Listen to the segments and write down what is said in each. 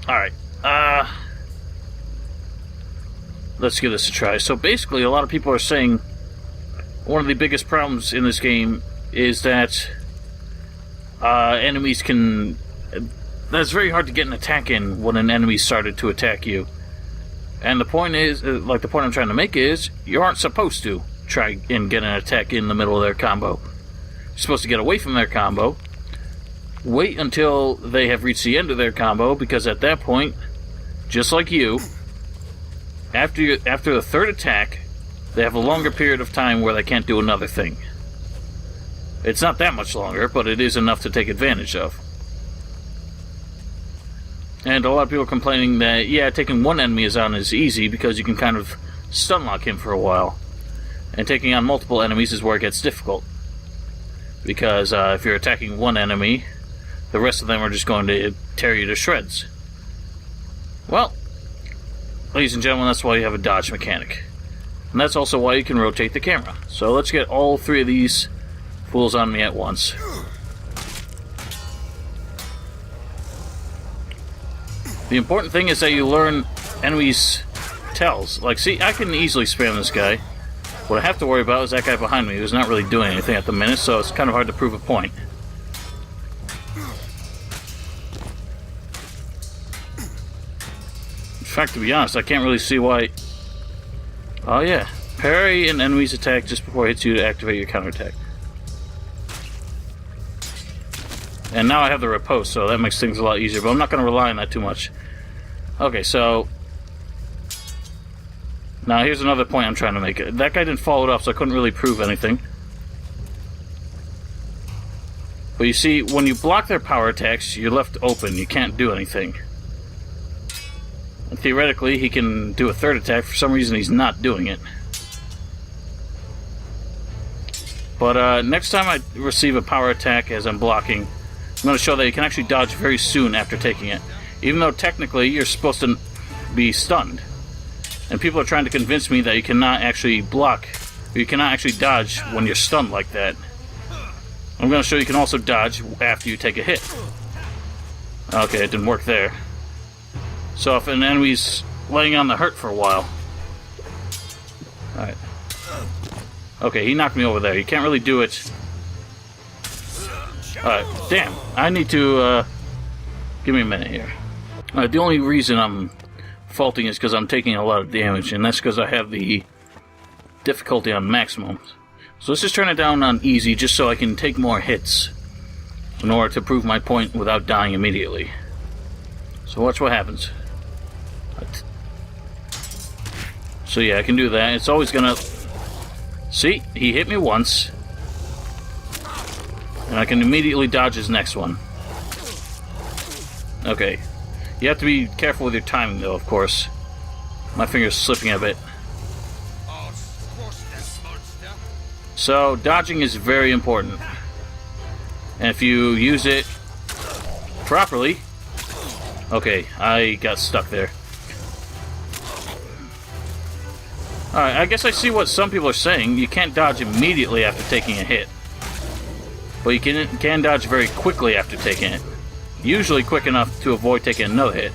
Alright, let's give this a try. So basically, a lot of people are saying one of the biggest problems in this game is that enemies can... That's very hard to get an attack in when an enemy started to attack you. And the point is, like the point I'm trying to make is, you aren't supposed to try and get an attack in the middle of their combo. You're supposed to get away from their combo, wait until they have reached the end of their combo, because at that point, just like you, after the third attack, they have a longer period of time where they can't do another thing. It's not that much longer, but it is enough to take advantage of. And a lot of people are complaining that, yeah, taking one enemy on is easy because you can kind of stun lock him for a while. And taking on multiple enemies is where it gets difficult. Because if you're attacking one enemy, the rest of them are just going to tear you to shreds. Well, ladies and gentlemen, that's why you have a dodge mechanic. And that's also why you can rotate the camera. So let's get all three of these fools on me at once. The important thing is that you learn enemies' tells. Like, see, I can easily spam this guy. What I have to worry about is that guy behind me who's not really doing anything at the minute, so it's kind of hard to prove a point. In fact, to be honest, I can't really see why... Oh yeah, parry an enemy's attack just before it hits you to activate your counterattack. And now I have the riposte, so that makes things a lot easier, but I'm not going to rely on that too much. Okay, so... Now here's another point I'm trying to make. That guy didn't follow it up, so I couldn't really prove anything. But you see, when you block their power attacks, you're left open. You can't do anything. And theoretically, he can do a third attack. For some reason, he's not doing it. But next time I receive a power attack as I'm blocking, I'm going to show that you can actually dodge very soon after taking it. Even though technically you're supposed to be stunned. And people are trying to convince me that you cannot actually block, or you cannot actually dodge when you're stunned like that. I'm going to show you can also dodge after you take a hit. Okay, it didn't work there. So if an enemy's laying on the hurt for a while... Alright. Okay, he knocked me over there. You can't really do it... Alright, damn. I need to, give me a minute here. The only reason I'm faulting is because I'm taking a lot of damage, and that's because I have the difficulty on maximum. So let's just turn it down on easy, just so I can take more hits in order to prove my point without dying immediately. So watch what happens. So yeah, I can do that. It's always gonna... See? He hit me once. And I can immediately dodge his next one. Okay. You have to be careful with your timing, though, of course. My finger's slipping a bit. So, dodging is very important. And if you use it properly... Okay, I got stuck there. Alright, I guess I see what some people are saying. You can't dodge immediately after taking a hit. But you can dodge very quickly after taking it. Usually quick enough to avoid taking another hit.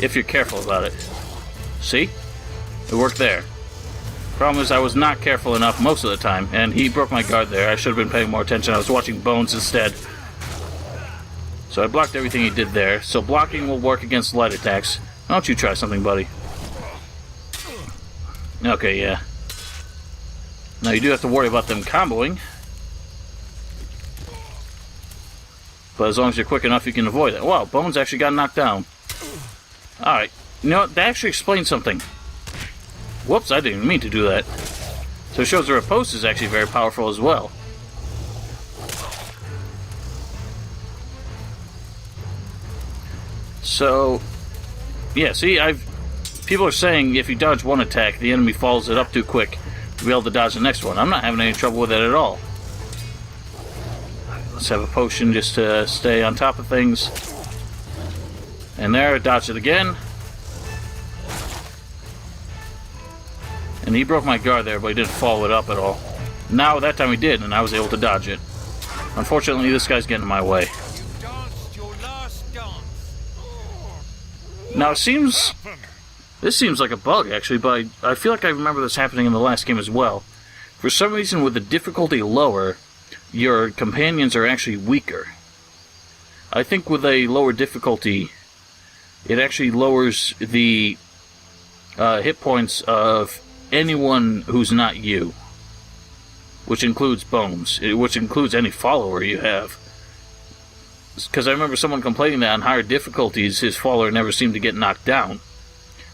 If you're careful about it. See? It worked there. Problem is I was not careful enough most of the time, and he broke my guard there. I should have been paying more attention. I was watching Bones instead. So I blocked everything he did there. So blocking will work against light attacks. Why don't you try something, buddy? Okay, yeah. Now you do have to worry about them comboing. But as long as you're quick enough, you can avoid it. Wow, Bones actually got knocked down. Alright. You know what? That actually explains something. Whoops, I didn't mean to do that. So it shows the riposte is actually very powerful as well. So, yeah, see, people are saying if you dodge one attack, the enemy follows it up too quick to be able to dodge the next one. I'm not having any trouble with it at all. Let's have a potion just to stay on top of things. And there, dodge it again. And he broke my guard there, but he didn't follow it up at all. Now, that time he did, and I was able to dodge it. Unfortunately, this guy's getting in my way. Now, this seems like a bug, actually, but I feel like I remember this happening in the last game as well. For some reason, with the difficulty lower, your companions are actually weaker. I think with a lower difficulty, it actually lowers the hit points of anyone who's not you, which includes Bones, which includes any follower you have. Because I remember someone complaining that on higher difficulties, his follower never seemed to get knocked down,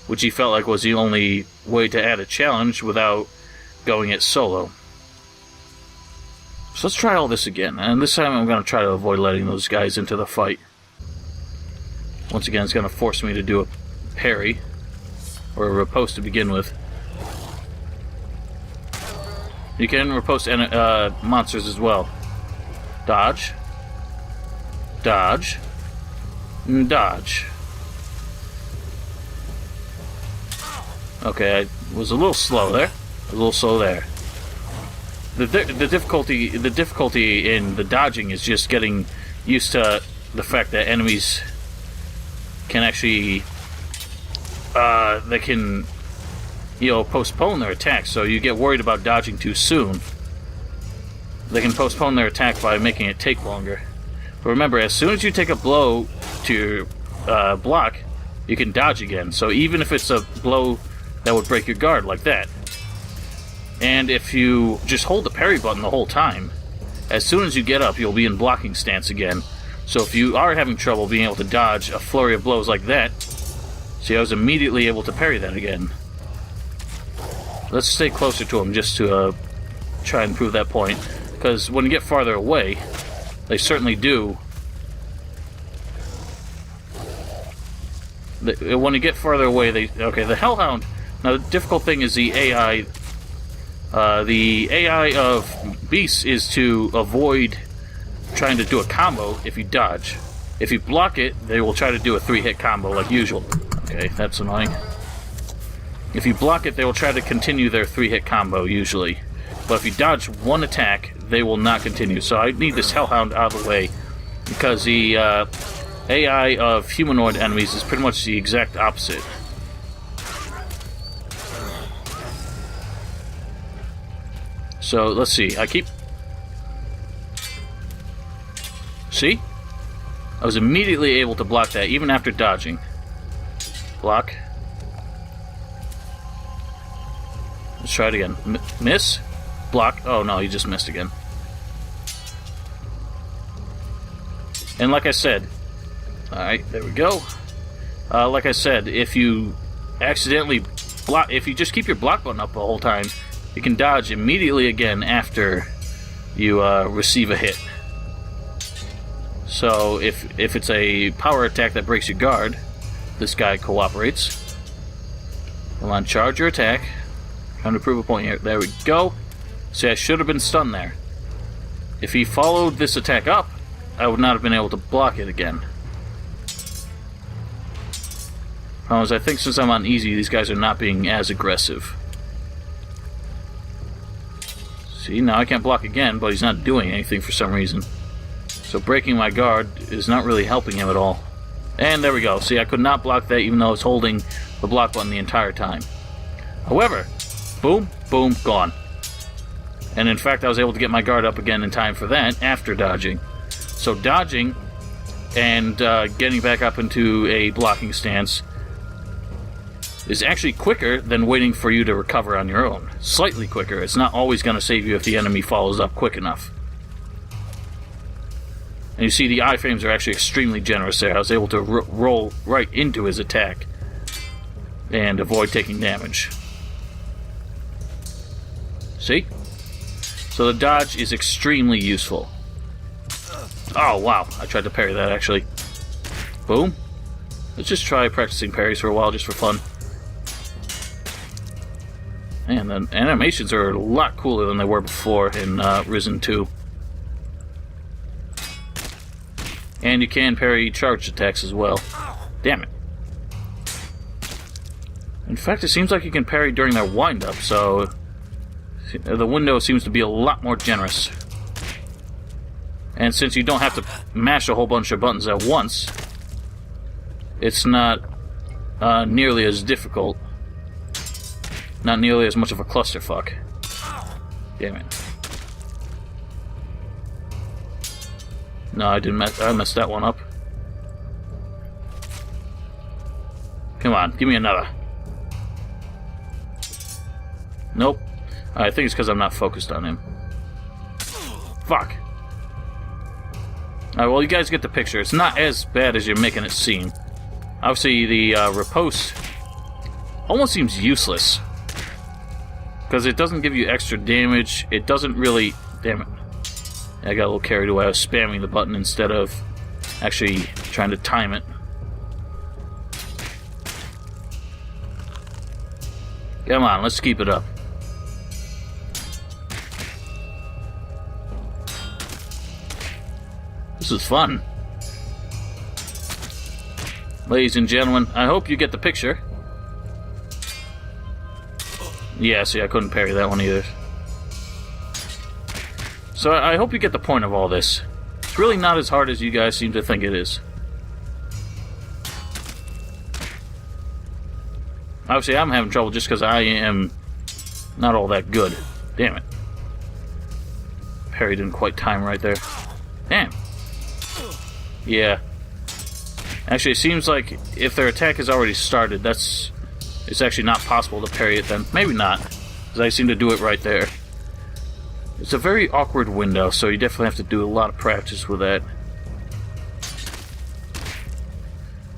which he felt like was the only way to add a challenge without going it solo. So let's try all this again, and this time I'm going to try to avoid letting those guys into the fight. Once again, it's going to force me to do a parry, or a riposte to begin with. You can riposte monsters as well. Dodge. Dodge. Dodge. Okay, I was a little slow there. The difficulty in the dodging is just getting used to the fact that enemies can actually they can, you know, postpone their attack. So you get worried about dodging too soon. They can postpone their attack by making it take longer. But remember, as soon as you take a blow to your block, you can dodge again. So even if it's a blow that would break your guard, like that. And if you just hold the parry button the whole time, as soon as you get up, you'll be in blocking stance again. So if you are having trouble being able to dodge a flurry of blows like that, see, I was immediately able to parry that again. Let's stay closer to him just to try and prove that point. Because when you get farther away, they certainly do. When you get farther away, okay, the Hellhound. Now, the difficult thing is the AI. The AI of beasts is to avoid trying to do a combo if you dodge. If you block it, they will try to do a 3-hit combo like usual. Okay, that's annoying. If you block it, they will try to continue their 3-hit combo usually. But if you dodge one attack, they will not continue. So I need this Hellhound out of the way, because the AI of humanoid enemies is pretty much the exact opposite. So let's see. See? I was immediately able to block that, even after dodging. Block. Let's try it again. Miss. Block. Oh no, you just missed again. And like I said, alright, there we go. Like I said, if you accidentally block, if you just keep your block button up the whole time, you can dodge immediately again after you receive a hit. So if it's a power attack that breaks your guard, this guy cooperates. Come on, charge your attack. Trying to prove a point here. There we go. See, I should have been stunned there. If he followed this attack up, I would not have been able to block it again. Problem is, I think since I'm on easy, these guys are not being as aggressive. See, now I can't block again, but he's not doing anything for some reason. So breaking my guard is not really helping him at all. And there we go. See, I could not block that even though I was holding the block button the entire time. However, boom, boom, gone. And in fact, I was able to get my guard up again in time for that after dodging. So dodging and getting back up into a blocking stance is actually quicker than waiting for you to recover on your own. Slightly quicker. It's not always going to save you if the enemy follows up quick enough. And you see the iframes are actually extremely generous there. I was able to roll right into his attack and avoid taking damage. See? So the dodge is extremely useful. Oh, wow. I tried to parry that, actually. Boom. Let's just try practicing parries for a while, just for fun. And the animations are a lot cooler than they were before in Risen 2. And you can parry charged attacks as well. Damn it. In fact, it seems like you can parry during their wind-up, so the window seems to be a lot more generous. And since you don't have to mash a whole bunch of buttons at once, it's not nearly as difficult. Not nearly as much of a clusterfuck. Damn it. No, I didn't I messed that one up. Come on, give me another. Nope. I think it's because I'm not focused on him. Fuck. Alright, well, you guys get the picture. It's not as bad as you're making it seem. Obviously, the riposte almost seems useless. Because it doesn't give you extra damage. It doesn't really... Damn it. I got a little carried away. I was spamming the button instead of actually trying to time it. Come on, let's keep it up. This is fun. Ladies and gentlemen, I hope you get the picture. Yeah, see, I couldn't parry that one either. So I hope you get the point of all this. It's really not as hard as you guys seem to think it is. Obviously, I'm having trouble just because I am not all that good. Damn it. Parry didn't quite time right there. Damn. Yeah. Actually, it seems like if their attack has already started, it's actually not possible to parry it then. Maybe not, because I seem to do it right there. It's a very awkward window, so you definitely have to do a lot of practice with that.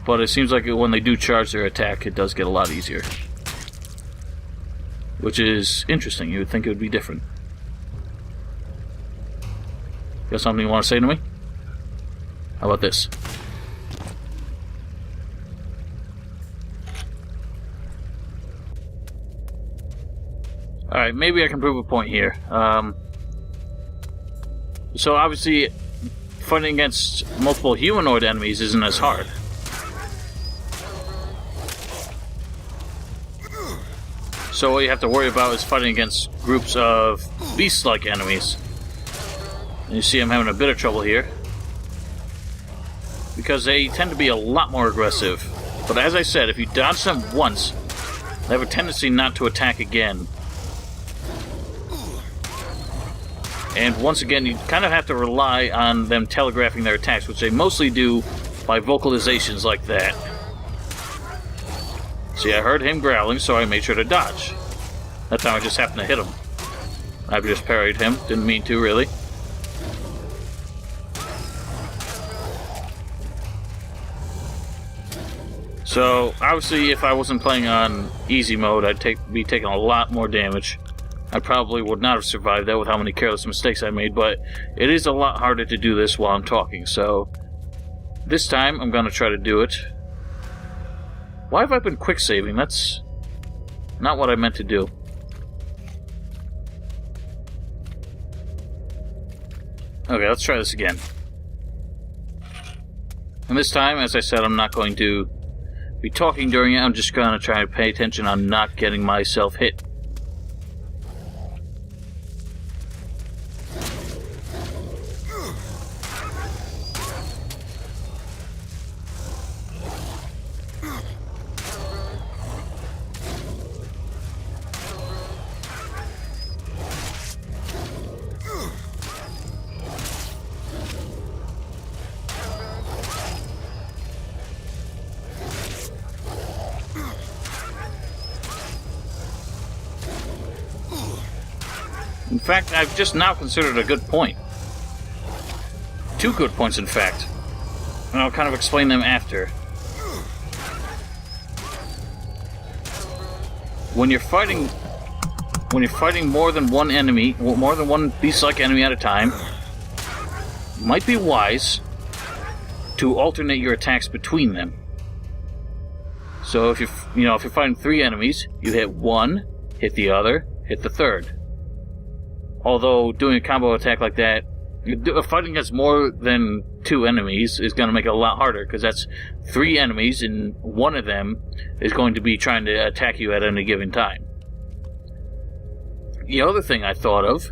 But it seems like when they do charge their attack, it does get a lot easier. Which is interesting. You would think it would be different. Got something you want to say to me? How about this? Alright, maybe I can prove a point here. So obviously, fighting against multiple humanoid enemies isn't as hard. So what you have to worry about is fighting against groups of beast-like enemies. And you see I'm having a bit of trouble here. Because they tend to be a lot more aggressive. But as I said, if you dodge them once, they have a tendency not to attack again. And once again, you kind of have to rely on them telegraphing their attacks, which they mostly do by vocalizations like that. See, I heard him growling, so I made sure to dodge. That time I just happened to hit him. I just parried him. Didn't mean to, really. So, obviously, if I wasn't playing on easy mode, I'd be taking a lot more damage. I probably would not have survived that with how many careless mistakes I made, but it is a lot harder to do this while I'm talking, so this time I'm going to try to do it. Why have I been quick saving? That's not what I meant to do. Okay, let's try this again. And this time, as I said, I'm not going to be talking during it. I'm just going to try to pay attention on not getting myself hit. In fact, I've just now considered a good point. 2 good points, in fact. And I'll kind of explain them after. When you're fighting more than one enemy, more than one beast-like enemy at a time, it might be wise to alternate your attacks between them. So if you're fighting 3 enemies, you hit one, hit the other, hit the third. Although doing a combo attack like that, fighting against more than 2 enemies is going to make it a lot harder, because that's 3 enemies and one of them is going to be trying to attack you at any given time. The other thing I thought of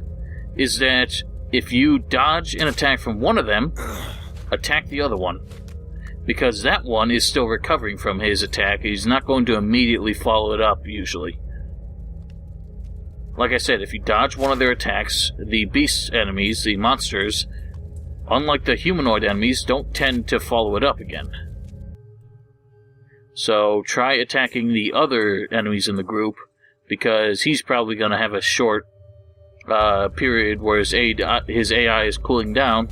is that if you dodge an attack from one of them, attack the other one. because that one is still recovering from his attack. He's not going to immediately follow it up, usually. Like I said, if you dodge one of their attacks, the beast enemies, the monsters, unlike the humanoid enemies, don't tend to follow it up again. So try attacking the other enemies in the group, because he's probably going to have a short period where his AI is cooling down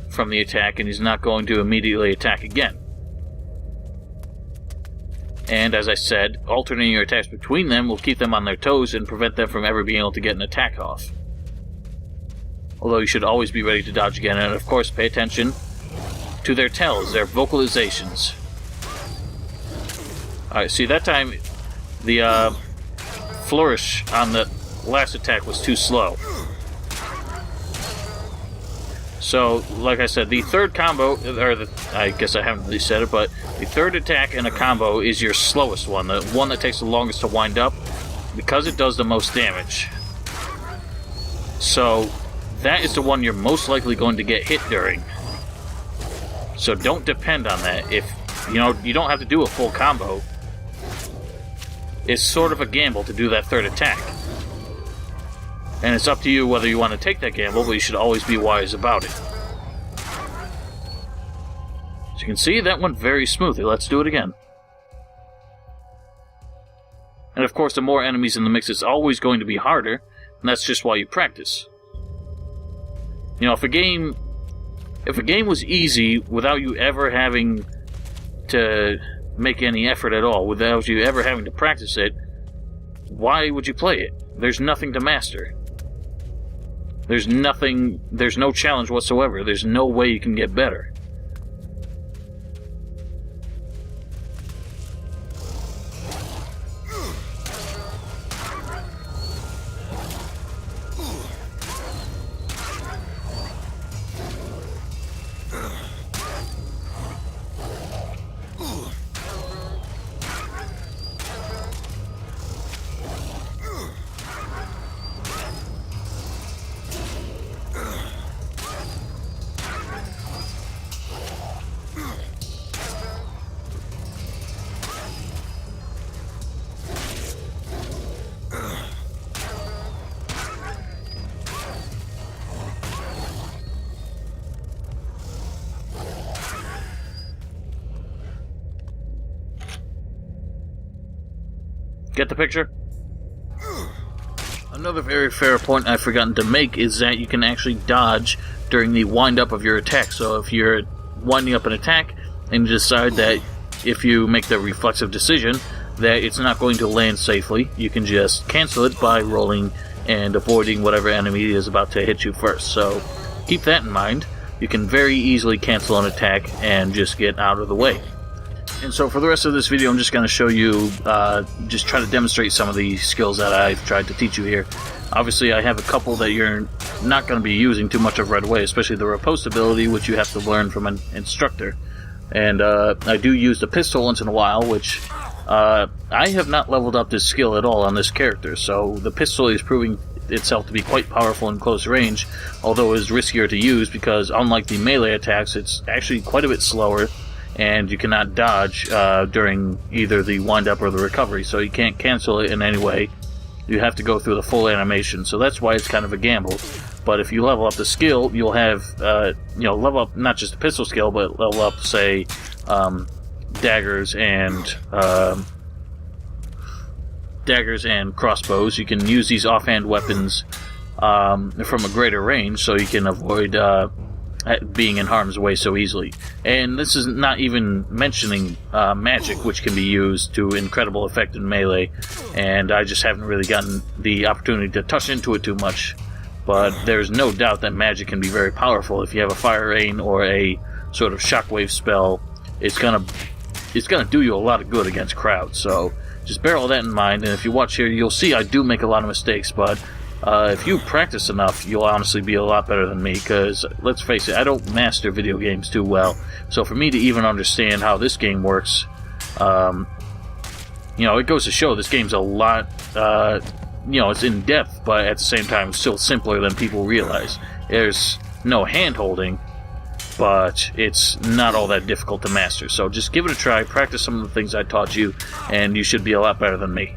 from the attack, and he's not going to immediately attack again. And as I said, alternating your attacks between them will keep them on their toes and prevent them from ever being able to get an attack off. Although you should always be ready to dodge again, and of course pay attention to their tells, their vocalizations. Alright, see, that time the flourish on the last attack was too slow. So, like I said, the third combo, I guess I haven't really said it, but the third attack in a combo is your slowest one, the one that takes the longest to wind up, because it does the most damage. So, that is the one you're most likely going to get hit during. So don't depend on that. If, you don't have to do a full combo. It's sort of a gamble to do that third attack. And it's up to you whether you want to take that gamble, but you should always be wise about it. As you can see, that went very smoothly. Let's do it again. And of course, the more enemies in the mix, it's always going to be harder, and that's just why you practice. If a game was easy without you ever having to make any effort at all, without you ever having to practice it, why would you play it? There's nothing to master. There's no challenge whatsoever. There's no way you can get better. Get the picture? Another very fair point I've forgotten to make is that you can actually dodge during the wind-up of your attack. So if you're winding up an attack and you decide that if you make the reflexive decision that it's not going to land safely, you can just cancel it by rolling and avoiding whatever enemy is about to hit you first. So keep that in mind. You can very easily cancel an attack and just get out of the way. And so for the rest of this video, I'm just going to show you, just try to demonstrate some of the skills that I've tried to teach you here. Obviously, I have a couple that you're not going to be using too much of right away, especially the riposte ability, which you have to learn from an instructor. And I do use the pistol once in a while, which I have not leveled up this skill at all on this character. So the pistol is proving itself to be quite powerful in close range, although it is riskier to use because unlike the melee attacks, it's actually quite a bit slower. And you cannot dodge during either the wind-up or the recovery, so you can't cancel it in any way. You have to go through the full animation, so that's why it's kind of a gamble. But if you level up the skill, you'll have, level up not just the pistol skill, but level up, say, daggers and crossbows. You can use these offhand weapons from a greater range, so you can avoid being in harm's way so easily. And this is not even mentioning magic, which can be used to incredible effect in melee, and I just haven't really gotten the opportunity to touch into it too much. But there's no doubt that magic can be very powerful. If you have a fire rain or a sort of shockwave spell, it's gonna do you a lot of good against crowds. So just bear all that in mind, and if you watch here, you'll see I do make a lot of mistakes, but if you practice enough, you'll honestly be a lot better than me, because, let's face it, I don't master video games too well. So for me to even understand how this game works, it goes to show this game's a lot, it's in depth, but at the same time, it's still simpler than people realize. There's no hand-holding, but it's not all that difficult to master. So just give it a try, practice some of the things I taught you, and you should be a lot better than me.